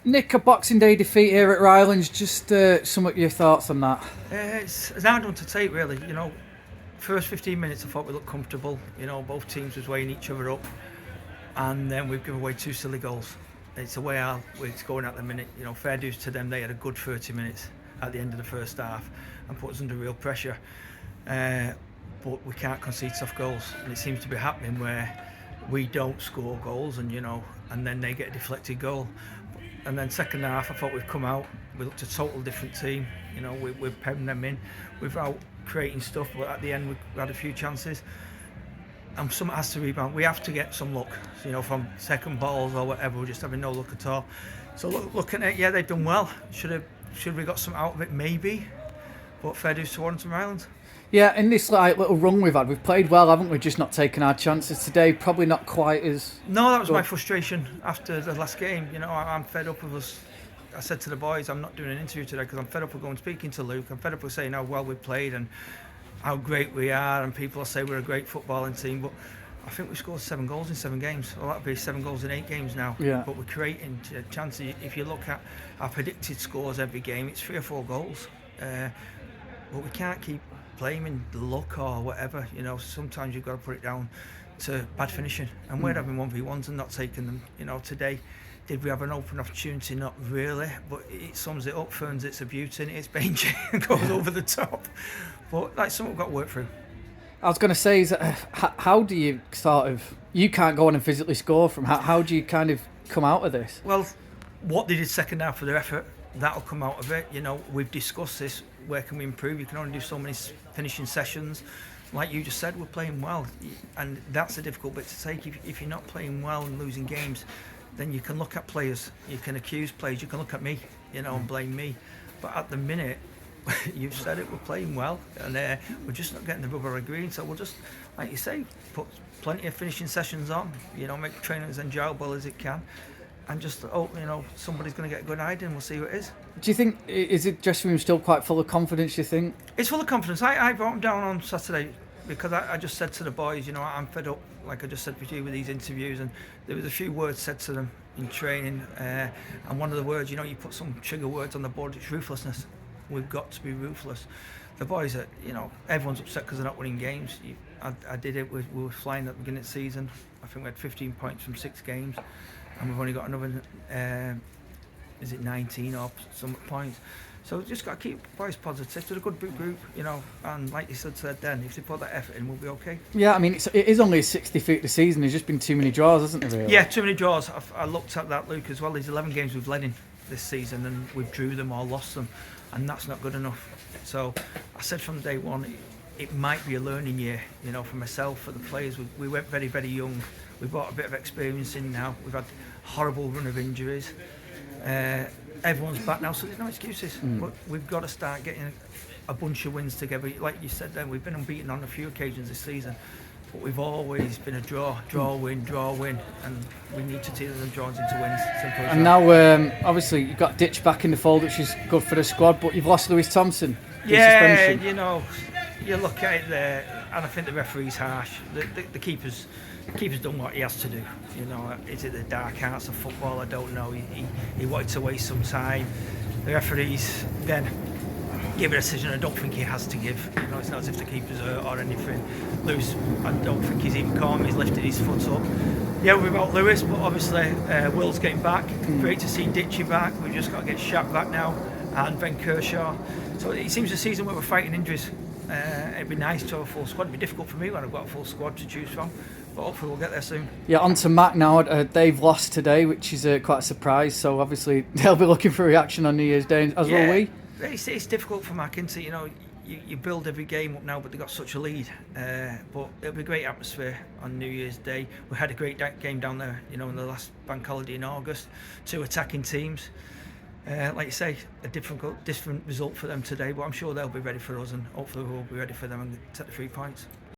Nick, a Boxing Day defeat here at Rylands. Just some of your thoughts on that. It's an hard one to take, really. First 15 minutes I thought we looked comfortable. Both teams was weighing each other up, and then we've given away two silly goals. It's the way our it's going at the minute. Fair dues to them. They had a good 30 minutes at the end of the first half and put us under real pressure. But we can't concede soft goals, and it seems to be happening where we don't score goals, and then they get a deflected goal. And then second half, I thought we've come out. We looked a total different team. We've penned them in without creating stuff, but at the end we had a few chances. And something has to rebound. We have to get some luck. From second balls or whatever, we're just having no luck at all. So looking at it, yeah, they've done well. Should we got something out of it? Maybe. But fair dues to Warrington Rylands. Yeah, in this little run we've had, we've played well, haven't we? Just not taken our chances today. Probably not quite as. No, that was good. my frustration after the last game. I'm fed up with us. I said to the boys, I'm not doing an interview today because I'm fed up with going speaking to Luke. I'm fed up with saying how well we played and how great we are, and people say we're a great footballing team. But I think we scored 7 goals in 7 games. Well, that'd be 7 goals in 8 games now. Yeah. But we're creating chances. If you look at our predicted scores every game, it's 3 or 4 goals. But we can't keep blaming the luck or whatever. Sometimes you've got to put it down to bad finishing, and we're having 1v1s and not taking them. Today, did we have an open opportunity? Not really, but it sums it up. Ferns, it's a beauty, and it's Benji goes over the top. But that's something we've got to work through. I was going to say, is how do you you can't go on and physically score from, how do you kind of come out of this? Well, what they did second half for their effort, that'll come out of it. We've discussed this. Where can we improve? You can only do so many finishing sessions. Like you just said, we're playing well, and that's a difficult bit to take. If you're not playing well and losing games, then you can look at players, you can accuse players, you can look at me, and blame me. But at the minute, you've said it, we're playing well, and we're just not getting the rubber agreeing. So we'll just, like you say, put plenty of finishing sessions on, make training as enjoyable as it can. And just hope, somebody's going to get a good idea, and we'll see who it is. Do you think, is it dressing room still quite full of confidence, you think? It's full of confidence. I brought them down on Saturday because I just said to the boys, I'm fed up, like I just said with you, with these interviews, and there was a few words said to them in training, and one of the words, you put some trigger words on the board, it's ruthlessness. We've got to be ruthless. The boys are, everyone's upset because they're not winning games. I did it, we were flying at the beginning of the season. I think we had 15 points from 6 games. And we've only got another, 19 or some points. So we've just got to keep boys positive. They're a good group, and like you said then, if they put that effort in, we'll be okay. Yeah, I mean, it is only a 60 feet the season. There's just been too many draws, hasn't there, really? Yeah, too many draws. I looked at that, Luke, as well. There's 11 games we've led in this season, and we've drew them or lost them, and that's not good enough. So I said from day one, it might be a learning year, for myself, for the players. We went very, very young. We've got a bit of experience in now. We've had a horrible run of injuries. Everyone's back now, so there's no excuses. But we've got to start getting a bunch of wins together. Like you said then, we've been unbeaten on a few occasions this season, but we've always been a draw, win, and we need to turn them draws into wins. Simple as and that. now, obviously, you've got Ditch back in the fold, which is good for the squad, but you've lost Lewis Thompson. Yeah, you look at it there, and I think the referee's harsh. The keeper's done what he has to do. Is it the dark arts of football? I don't know. He wanted to waste some time. The referee's then give a decision I don't think he has to give. It's not as if the keeper's hurt or anything. Lewis, I don't think he's even calm. He's lifted his foot up. Yeah, we're about Lewis, but obviously Will's getting back. Great to see Ditchy back. We've just got to get Shaq back now, and Ben Kershaw. So it seems a season where we're fighting injuries. It'd be nice to have a full squad. It'd be difficult for me when I've got a full squad to choose from, but hopefully we'll get there soon. Yeah, on to Mac now. They've lost today, which is quite a surprise, so obviously they'll be looking for a reaction on New Year's Day, as will we. It's difficult for Mac, isn't it? You build every game up now, but they've got such a lead. But it'll be a great atmosphere on New Year's Day. We had a great game down there, in the last bank holiday in August. 2 attacking teams. Like you say, a different result for them today, but I'm sure they'll be ready for us, and hopefully we'll be ready for them and take the 3 points.